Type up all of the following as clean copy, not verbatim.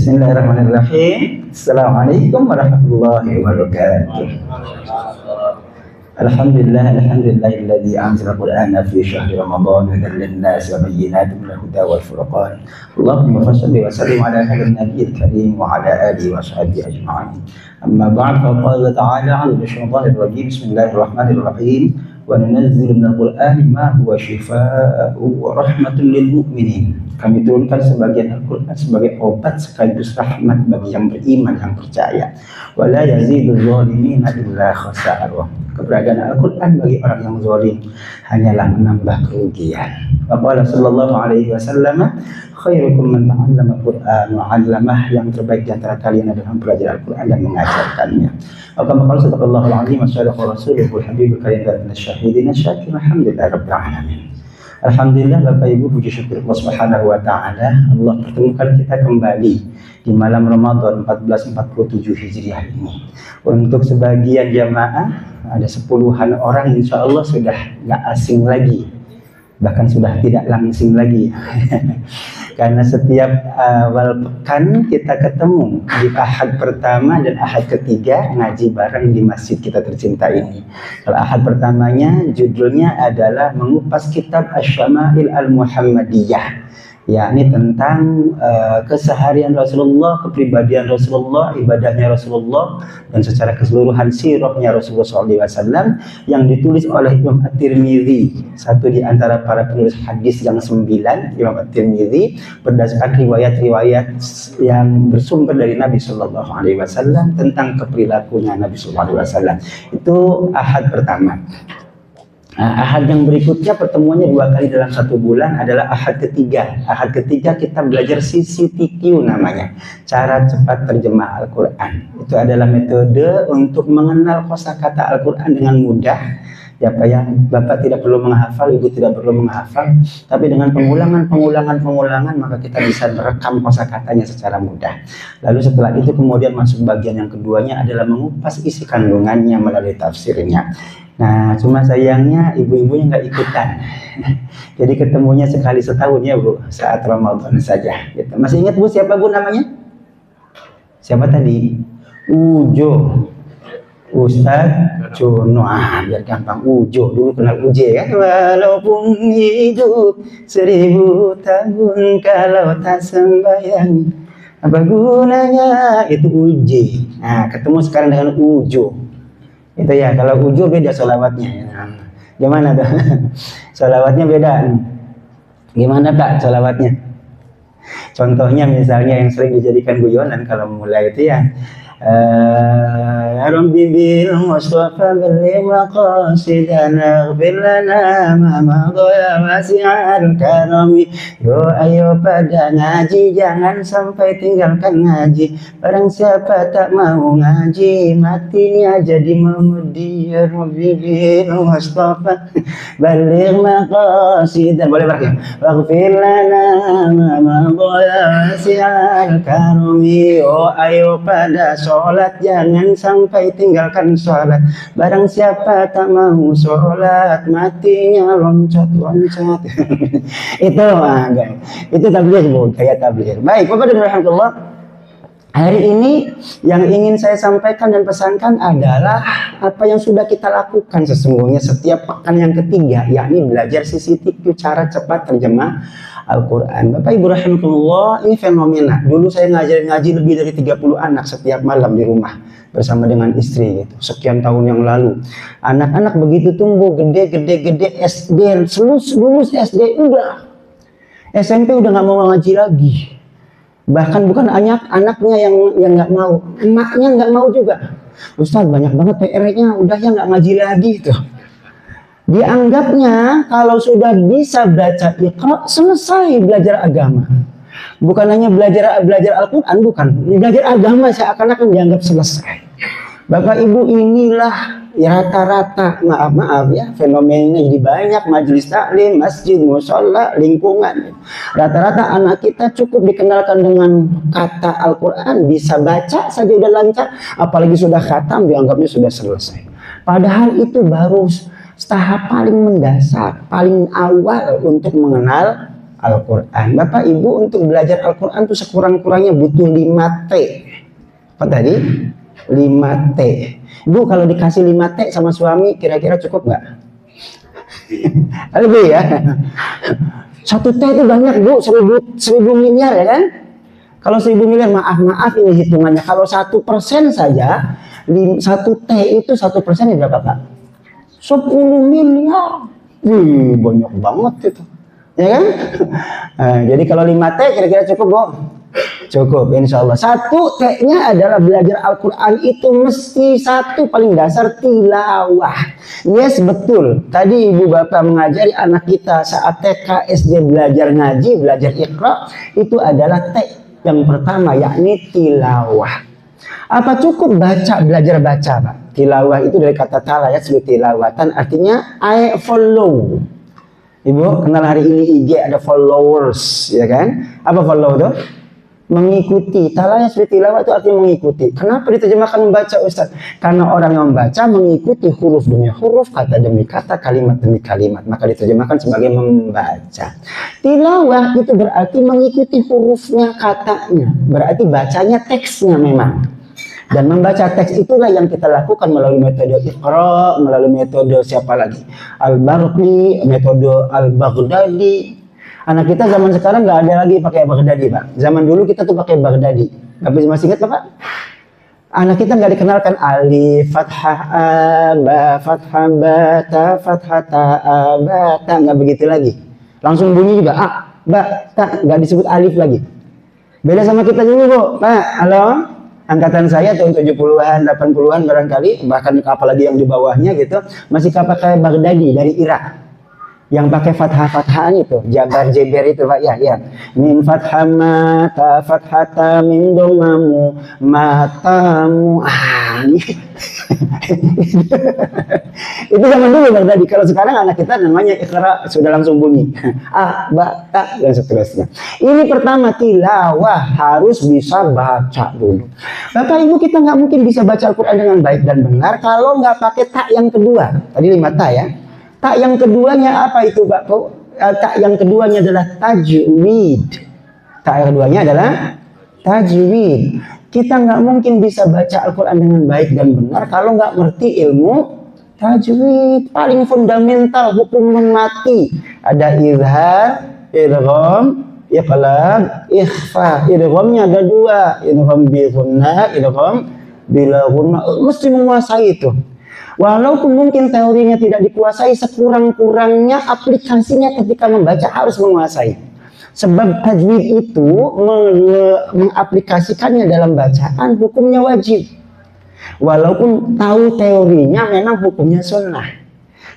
Bismillahirrahmanirrahim. Assalamualaikum warahmatullahi wabarakatuh. Alhamdulillahilladzi anzala al-Qur'ana fi syahri Ramadan hudan lin-nas wa bayyinatin minal huda wal furqan. Allahumma shalli wa sallim ala hadha an-nabiyil karim wa ala alihi wa sahbihi ajma'in. Amma ba'd, fa qala ta'ala 'ala syaitanir rajim. Bismillahirrahmanirrahim. Wa nunazzilu minal Qur'ani ma huwa syifaa'un wa rahmatun lil mu'minin. Kami turunkan sebagian Al-Quran sebagai obat sekaligus rahmat bagi yang beriman, yang percaya. Wa la yazidul zalimina illa khasara. Keberadaan Al-Quran bagi orang yang zalim hanyalah menambah kerugian. Qala sallallahu alaihi wasallam, khairukum man ta'allama Al-Quran wa 'allamah. Yang terbaik di antara kalian adalah mempelajari Al-Quran dan mengajarkannya. Qala sadaqallahu al-'azim wa sadaqa rasuluhu al-habibul karim wa syahidina syakir. Alhamdulillahirabbil alamin. Alhamdulillah, Bapak Ibu, puji syukur Allah Subhanahu wa taala, Allah pertemukan kita kembali di malam Ramadan 1447 Hijriah ini. Untuk sebagian jamaah ada 10-an orang, insya Allah sudah nggak asing lagi, bahkan sudah tidak langsing lagi. Karena setiap awal pekan kita ketemu di ahad pertama dan ahad ketiga ngaji bareng di masjid kita tercinta ini. Kalau ahad pertamanya judulnya adalah mengupas kitab Asy-Syama'il Al-Muhammadiyah, yakni tentang keseharian Rasulullah, kepribadian Rasulullah, ibadahnya Rasulullah, dan secara keseluruhan sirahnya Rasulullah SAW yang ditulis oleh Imam At-Tirmidzi, satu di antara para penulis hadis yang 9. Imam At-Tirmidzi berdasarkan riwayat-riwayat yang bersumber dari Nabi SAW tentang keperilakunya Nabi SAW. Itu ahad pertama. Nah, ahad yang berikutnya pertemuannya 2 kali dalam 1 bulan adalah ahad ketiga. Ahad ketiga kita belajar CCTQ namanya, cara cepat terjemah Al-Quran. Itu adalah metode untuk mengenal kosakata Al-Quran dengan mudah. Ya, Bapak tidak perlu menghafal, Ibu tidak perlu menghafal, tapi dengan pengulangan maka kita bisa merekam kosakatanya secara mudah. Lalu setelah itu kemudian masuk bagian yang keduanya adalah mengupas isi kandungannya melalui tafsirnya. Nah, cuma sayangnya ibu-ibunya nggak ikutan. Jadi ketemunya sekali setahun ya Bu, saat Ramadan saja. Gitu. Masih ingat Bu siapa Bu namanya? Siapa tadi? Ujo. Ustadz Jono. Biar gampang, Ujo. Dulu kenal Uje kan? Walaupun hidup 1000 tahun kalau tak sembahyang, apa gunanya? Itu Uje. Nah, ketemu sekarang dengan Ujo. Itu ya, kalau Ujo beda sholawatnya ya. Gimana tuh? Sholawatnya beda. Gimana Pak sholawatnya? Contohnya misalnya yang sering dijadikan guyonan kalau mulai itu ya, ya Rabbi bil Mustafa bil maqasidana ighfir lana ma madha wasi'al karami. Yo ayo pada ngaji, jangan sampai tinggalkan ngaji. Barang siapa tak mau ngaji, matinya jadi memedi. Ya Rabbi bil Mustafa bil maqasidana. Boleh pakai ighfir lana ma madha wasi'al karami. Yo ayo pada sholat, jangan sampai tinggalkan sholat. Barang siapa tak mau sholat, matinya loncat-loncat. Itu tabligh Bu, kayak tabligh. Baik, Bapak dan Rahmatullah, hari ini yang ingin saya sampaikan dan pesankan adalah apa yang sudah kita lakukan sesungguhnya setiap pekan yang ketiga, yakni belajar CCTQ, cara cepat terjemah Al-Quran. Bapak Ibu rahimahullah, ini fenomena. Dulu saya ngaji lebih dari 30 anak setiap malam di rumah bersama dengan istri gitu. Sekian tahun yang lalu. Anak-anak begitu tumbuh gede SD, lulus SD udah. SMP udah nggak mau ngaji lagi. Bahkan bukan anaknya yang nggak mau, emaknya nggak mau juga. Ustaz banyak banget PR-nya, udah ya nggak ngaji lagi tuh. Dianggapnya kalau sudah bisa baca Iqra selesai belajar agama. Bukan hanya belajar Al-Quran, bukan. Belajar agama seakan-akan dianggap selesai. Bapak Ibu, inilah ya rata-rata, maaf ya, fenomenanya jadi banyak. Majelis taklim, masjid, mushola, lingkungan. Rata-rata anak kita cukup dikenalkan dengan kata Al-Quran, bisa baca saja udah lancar. Apalagi sudah khatam dianggapnya sudah selesai. Padahal itu baru tahap paling mendasar, paling awal untuk mengenal Al-Quran. Bapak Ibu untuk belajar Al-Quran itu sekurang-kurangnya butuh 5 T. Apa tadi? 5 T. Bu, kalau dikasih 5 T sama suami kira-kira cukup nggak? Lebih ya. 1 T itu banyak Bu, 1000 miliar ya kan? Kalau 1000 miliar, maaf ini hitungannya. Kalau 1% saja, 1 T itu 1% berapa Pak? 10 miliar. Banyak banget itu. Ya kan? Nah, jadi kalau 5 T kira-kira cukup Bu? Cukup, insya Allah. 1 T-nya adalah belajar Al-Quran itu mesti 1 paling dasar tilawah. Yes, betul. Tadi ibu bapak mengajari anak kita saat TK, SD belajar ngaji, belajar Iqra, itu adalah T yang pertama, yakni tilawah. Apa cukup baca, belajar baca Pak? Tilawah itu dari kata tala ya, tilawatan artinya I follow. Ibu kenal hari ini IG ada followers, ya kan? Apa follow itu? Mengikuti. Talaya tilawah itu artinya mengikuti. Kenapa diterjemahkan membaca Ustaz? Karena orang yang membaca mengikuti huruf demi huruf, kata demi kata, kalimat demi kalimat, maka diterjemahkan sebagai membaca. Tilawah itu berarti mengikuti hurufnya, katanya, berarti bacanya teksnya memang. Dan membaca teks itulah yang kita lakukan melalui metode Iqra, melalui metode siapa lagi? Al-Barqi, metode Al-Baghdadi. Anak kita zaman sekarang nggak ada lagi pakai Baghdadi Pak. Zaman dulu kita tuh pakai Baghdadi. Tapi masih ingat Pak? Anak kita nggak dikenalkan alif, fathah, a, ba, fathah, ba, ta, fathah, ta, a, ba, ta. Nggak begitu lagi. Langsung bunyi juga a, ba, ta. Nggak disebut alif lagi. Beda sama kita dulu Bu. Pak, halo? Angkatan saya tahun 70-an, 80-an barangkali, bahkan apalagi yang di bawahnya gitu, masih pakai Baghdadi dari Irak. Yang pakai fathah-fathaan itu, jabar jeber itu Pak ya. Min fathah mata, fathata min domamu, matamu. Itu zaman dulu Baghdadi. Kalau sekarang anak kita namanya Iqra, sudah langsung bunyi. Ba, ta, dan seterusnya. Ini pertama, tilawah, harus bisa baca dulu. Bapak Ibu, kita nggak mungkin bisa baca Al-Quran dengan baik dan benar kalau nggak pakai tak yang kedua. Tadi 5 ta ya. Tak yang keduanya apa itu Pak? Tak yang keduanya adalah tajwid. Tak yang keduanya adalah tajwid. Kita nggak mungkin bisa baca Al-Quran dengan baik dan benar kalau nggak ngerti ilmu tajwid. Paling fundamental, hukum mati. Ada izhar, idgham, iqlab, ikhfa. Idghamnya ada 2. Idgham bi gunnah, idgham bila gunnah. Mesti menguasai itu. Walaupun mungkin teorinya tidak dikuasai, sekurang-kurangnya aplikasinya ketika membaca harus menguasai. Sebab tajwid itu mengaplikasikannya dalam bacaan hukumnya wajib. Walaupun tahu teorinya memang hukumnya sunnah.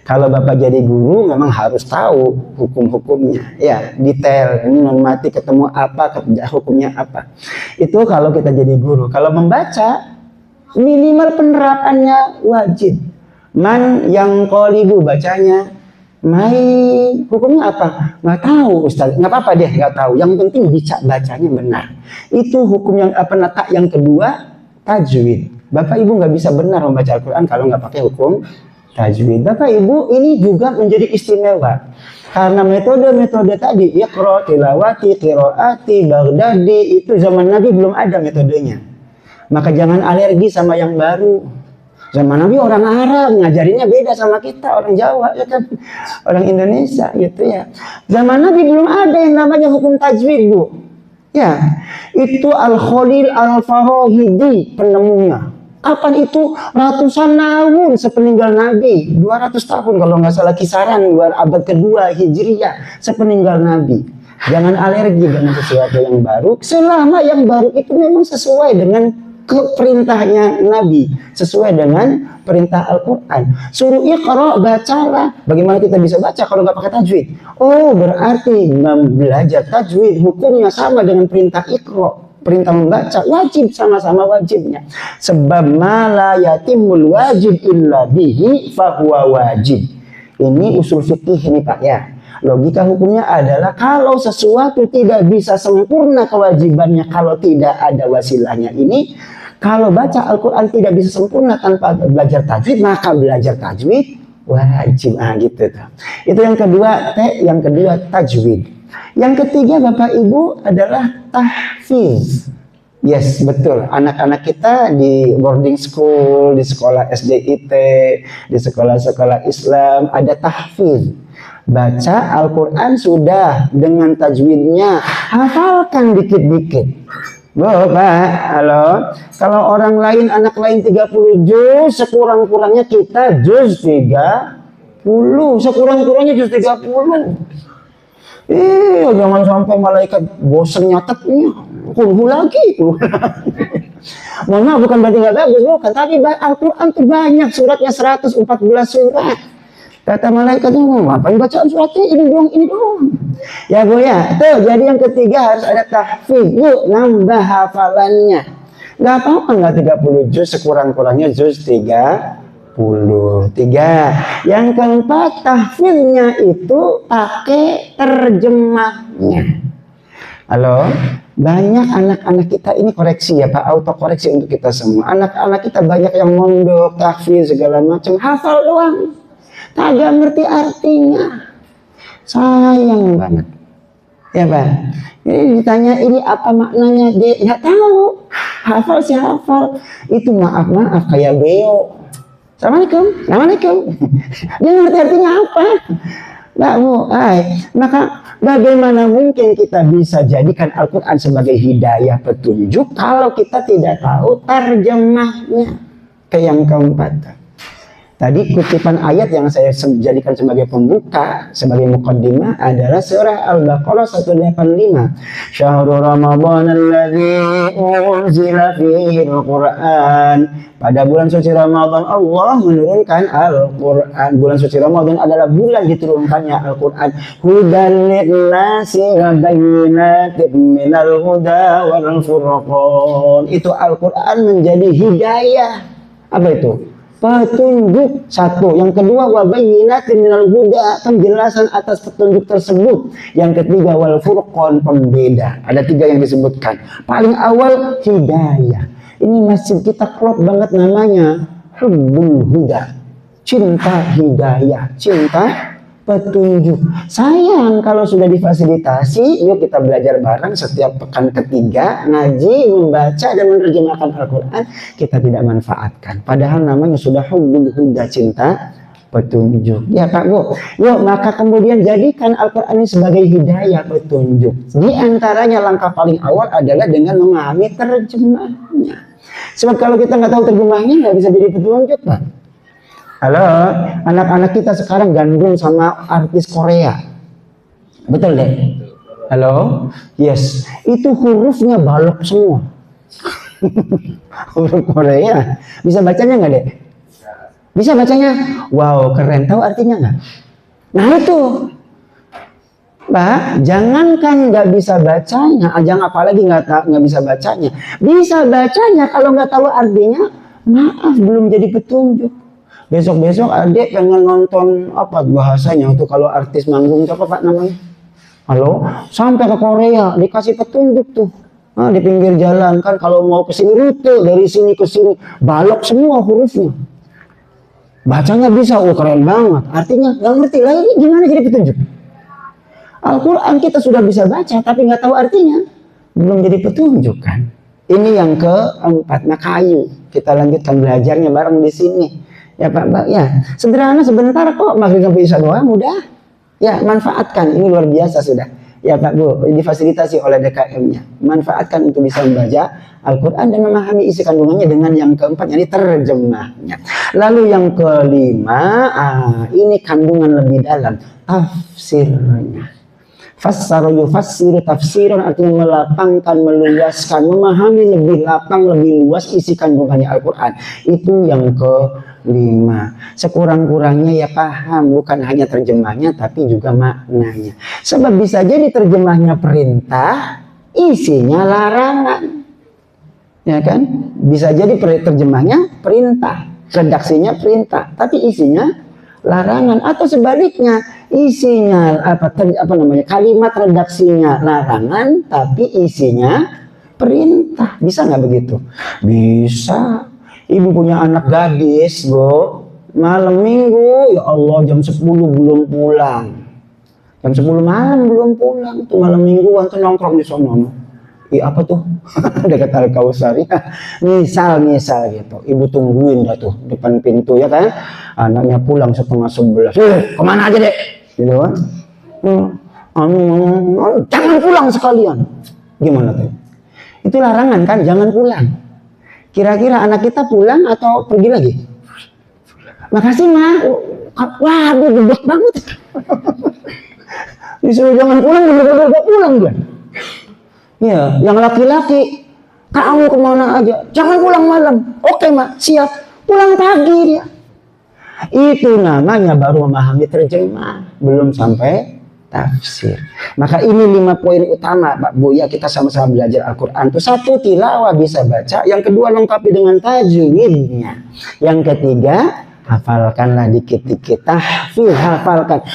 Kalau Bapak jadi guru memang harus tahu hukum-hukumnya. Ya, detail, ini non mati ketemu apa, hukumnya apa. Itu kalau kita jadi guru. Kalau membaca, minimal penerapannya wajib. Man yang qalibu bacanya mai, hukumnya apa? Nggak tahu Ustaz, nggak apa-apa deh nggak tahu. Yang penting bisa bacanya benar. Itu hukum yang tak yang kedua, tajwid. Bapak Ibu nggak bisa benar membaca Al-Quran kalau nggak pakai hukum tajwid. Bapak Ibu ini juga menjadi istimewa karena metode-metode tadi, Iqra, tilawati, qiraati, Baghdadi, itu zaman Nabi belum ada metodenya. Maka jangan alergi sama yang baru. Zaman Nabi orang Arab, ngajarinya beda sama kita, orang Jawa, ya kan? Orang Indonesia, gitu ya. Zaman Nabi belum ada yang namanya hukum tajwid, Bu. Ya, itu Al-Khalil Al-Farahidi penemunya. Kapan itu? Ratusan tahun sepeninggal Nabi. 200 tahun kalau nggak salah kisaran, abad kedua Hijriyah, sepeninggal Nabi. Jangan alergi dengan sesuatu yang baru, selama yang baru itu memang sesuai dengan perintahnya Nabi, sesuai dengan perintah Al-Quran. Suruh Iqra, bacalah. Bagaimana kita bisa baca kalau nggak pakai tajwid? Oh, berarti belajar tajwid hukumnya sama dengan perintah Iqra. Perintah membaca wajib, sama-sama wajibnya. Sebab ma la yatimul wajib illa bihi fahuwa wajib. Ini usul fikih ini Pak ya. Logika hukumnya adalah kalau sesuatu tidak bisa sempurna kewajibannya kalau tidak ada wasilahnya ini, kalau baca Al-Quran tidak bisa sempurna tanpa belajar tajwid, maka belajar tajwid wajib. Gitu tuh. Itu yang kedua, yang kedua tajwid. Yang ketiga Bapak Ibu adalah tahfiz. Yes, betul. Anak-anak kita di boarding school, di sekolah SDIT, di sekolah-sekolah Islam ada tahfiz. Baca Al-Quran sudah dengan tajwidnya, hafalkan dikit-dikit. Pak, halo. Kalau orang lain, anak lain 30 juz, sekurang-kurangnya kita juz 30. Sekurang-kurangnya juz 30. Jangan sampai malaikat bosan nyatetnya. Kulhu lagi. Mohon maaf, bukan berarti nggak bagus, bukan. Tapi Al-Quran itu banyak, suratnya 114 surat. Kata malaikatnya, ngapain bacaan suratnya ini doang. Ya Bu ya, tuh jadi yang ketiga harus ada tahfiz. Yuk nambah hafalannya. Nggak apa-apa nggak 30 juz, sekurang-kurangnya juz 33. Yang keempat, tahfiznya itu pakai terjemahnya. Halo, banyak anak-anak kita ini koreksi ya Pak, autokoreksi untuk kita semua. Anak-anak kita banyak yang mondok, tahfiz segala macam, hafal doang. Kagak ngerti artinya. Sayang banget. Ya Pak. Ini ditanya ini apa maknanya, dia nggak tahu. Hafal sih hafal. Itu maaf kayak beo. Assalamualaikum. Dia ngerti artinya apa? Nggak Bu. Maka bagaimana mungkin kita bisa jadikan Al-Quran sebagai hidayah petunjuk kalau kita tidak tahu terjemahnya? Ke yang keempat. Tadi kutipan ayat yang saya jadikan sebagai pembuka, sebagai muqaddimah adalah surah Al-Baqarah 185. Syahrul Ramadan alladzi unzila fihi al-Qur'an. Pada bulan suci Ramadan Allah menurunkan Al-Qur'an. Bulan suci Ramadan adalah bulan diturunkannya Al-Qur'an. Hudan lin-nasi wa bayyinatin minal huda wal furqan. Itu Al-Qur'an menjadi hidayah. Apa itu? Petunjuk satu. Yang kedua wabayyinatin minal huda, penjelasan atas petunjuk tersebut. Yang ketiga wal furqan, pembeda. Ada 3 yang disebutkan. Paling awal hidayah. Ini masjid kita klop banget namanya Hubbul Huda. Cinta hidayah, cinta petunjuk. Sayang kalau sudah difasilitasi, yuk kita belajar bareng setiap pekan ketiga, ngaji, membaca dan menerjemahkan Al-Quran, kita tidak manfaatkan. Padahal namanya sudah Hubbul Huda, cinta petunjuk. Ya Pak Bu, yuk maka kemudian jadikan Al-Quran ini sebagai hidayah petunjuk. Di antaranya langkah paling awal adalah dengan memahami terjemahnya. Sebab kalau kita nggak tahu terjemahnya, nggak bisa jadi petunjuk Pak. Halo, anak-anak kita sekarang gandrung sama artis Korea. Betul deh? Halo? Yes. Itu hurufnya balok semua. Huruf Korea. Bisa bacanya nggak deh? Bisa bacanya? Wow, keren. Tahu artinya nggak? Nah itu. Pak, jangankan nggak bisa bacanya, jangan apalagi nggak bisa bacanya. Bisa bacanya, kalau nggak tahu artinya, maaf belum jadi petunjuk. Besok-besok adik pengen nonton apa bahasanya itu kalau artis manggung itu apa Pak namanya? Halo, sampai ke Korea dikasih petunjuk tuh. Di pinggir jalan kan kalau mau ke sini rute dari sini ke sini balok semua hurufnya. Bacanya bisa, keren banget. Artinya nggak ngerti lah ini gimana jadi petunjuk. Al-Quran kita sudah bisa baca tapi nggak tahu artinya, belum jadi petunjuk kan. Ini yang keempat. Maka ayo kita lanjutkan belajarnya bareng di sini. Ya Pak, ya sederhana sebentar kok, maghrib sampai isya doang mudah. Ya manfaatkan, ini luar biasa sudah. Ya Pak Bu, difasilitasi oleh DKM-nya. Manfaatkan untuk bisa membaca Al-Quran dan memahami isi kandungannya dengan yang keempat, yakni terjemahnya. Lalu yang kelima, ini kandungan lebih dalam, tafsirnya. Fassara yufassiru tafsiran, artinya melapangkan, meluaskan, memahami lebih lapang, lebih luas isi kandungannya Al-Quran. Itu yang kelima. Sekurang-kurangnya ya paham, bukan hanya terjemahnya tapi juga maknanya. Sebab bisa jadi terjemahnya perintah, isinya larangan. Ya kan? Bisa jadi terjemahnya perintah, redaksinya perintah, tapi isinya larangan, atau sebaliknya isinya kalimat redaksinya larangan tapi isinya perintah. Bisa nggak begitu? Bisa. Ibu punya anak gadis Bu, malam minggu ya Allah jam 10 belum pulang. Jam 10 malam belum pulang, tuh malam mingguan tuh nongkrong di sono. Iya apa tuh? Dekat Al Kausar ya. Misal gitu, ibu tungguin dah tuh depan pintu ya kan. Anaknya pulang setengah 11. Kemana aja dek? Gitu kan? Jangan pulang sekalian. Gimana tuh? Itu larangan kan, jangan pulang. Kira-kira anak kita pulang atau pergi lagi? Makasih ma. Waduh, geblek banget. Disuruh jangan pulang, bener-bener pulang dia. Ya, yang laki-laki, kamu kemana aja? Jangan pulang malam. Oke mak, siap. Pulang pagi dia. Itu namanya baru memahami terjemah, belum sampai tafsir. Maka ini 5 poin utama Pak Bu ya, kita sama-sama belajar Al-Quran. Itu 1, tilawah bisa baca. Yang kedua, lengkapi dengan tajwidnya. Yang ketiga, hafalkanlah dikit-dikit. Tahfidz,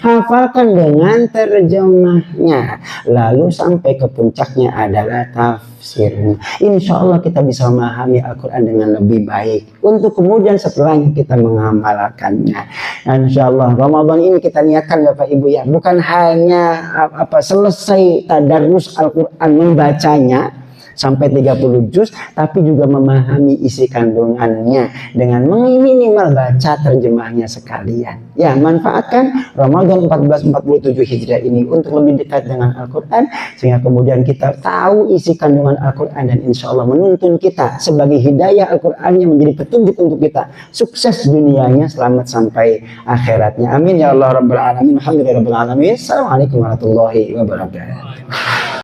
hafalkan dengan terjemahnya. Lalu sampai ke puncaknya adalah tafsirnya. Insya Allah kita bisa memahami Al-Quran dengan lebih baik. Untuk kemudian setelahnya kita mengamalkannya. Insya Allah Ramadan ini kita niatkan Bapak Ibu ya, bukan hanya selesai tadarus Al-Quran membacanya sampai 30 juz, tapi juga memahami isi kandungannya dengan minimal baca terjemahnya sekalian. Ya, manfaatkan Ramadan 1447 Hijriah ini untuk lebih dekat dengan Al-Quran, sehingga kemudian kita tahu isi kandungan Al-Quran dan insya Allah menuntun kita sebagai hidayah Al-Quran yang menjadi petunjuk untuk kita sukses dunianya, selamat sampai akhiratnya. Amin ya Allah Rabbal Alamin. Alhamdulillah Rabbil Alamin. Assalamualaikum warahmatullahi wabarakatuh.